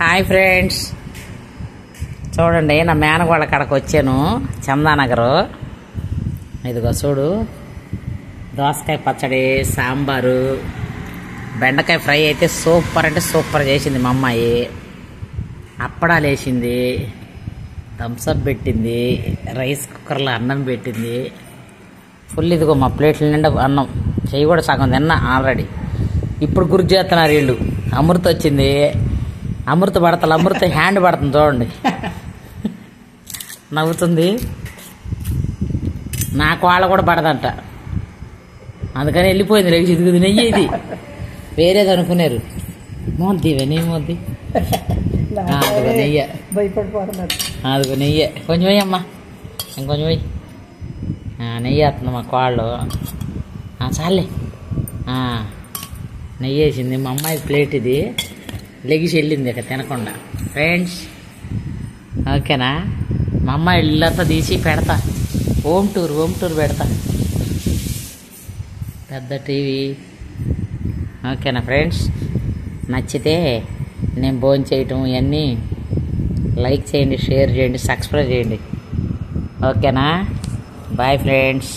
Hi friends, చూడండి నా మేనగోళ్ళ కాడకు వచ్చాను చందానగరు. ఇదిగో చూడు, దోసకాయ పచ్చడి, సాంబారు, బెండకాయ ఫ్రై అయితే సూపర్ అంటే సూపర్ చేసింది మా అమ్మాయి. అప్పడాలు వేసింది, థమ్స్అప్ పెట్టింది, రైస్ కుక్కర్లో అన్నం పెట్టింది. ఫుల్ ఇదిగో మా ప్లేట్ల నిండా అన్నం. చెయ్యి కూడా సగం తిన్నా ఆల్రెడీ. ఇప్పుడు గుర్తు చేస్తున్నారు వీళ్ళు. అమృత వచ్చింది, అమృత పడతలు, అమృత హ్యాండ్ పడుతుంది చూడండి, నవ్వుతుంది. నాకు వాళ్ళ కూడా పడదంట, అందుకని వెళ్ళిపోయింది. లెగిసి ఇదిగుది నెయ్యి, ఇది వేరేది అనుకున్నారు. మోద్దివే నీ మోద్ది, అదిగో నెయ్యి, అదిగో నెయ్యి. కొంచెం వేయమ్మా, ఇంకొంచెం వేయి. నెయ్యి వేస్తుంది మా కోళ్ళు. చాలే, నెయ్యి వేసింది మా అమ్మాయి. ప్లేట్ ఇది లెగిసి వెళ్ళింది ఇక తినకుండా. ఫ్రెండ్స్ ఓకేనా, మా అమ్మాయి ఇల్లంతా తీసి పెడతా, హోమ్ టూర్ పెడతా, పెద్ద టీవీ. ఓకేనా ఫ్రెండ్స్, నచ్చితే నేను భోజనం చేయటం ఇవన్నీ లైక్ చేయండి, షేర్ చేయండి, సబ్స్క్రైబ్ చేయండి. ఓకేనా, బాయ్ ఫ్రెండ్స్.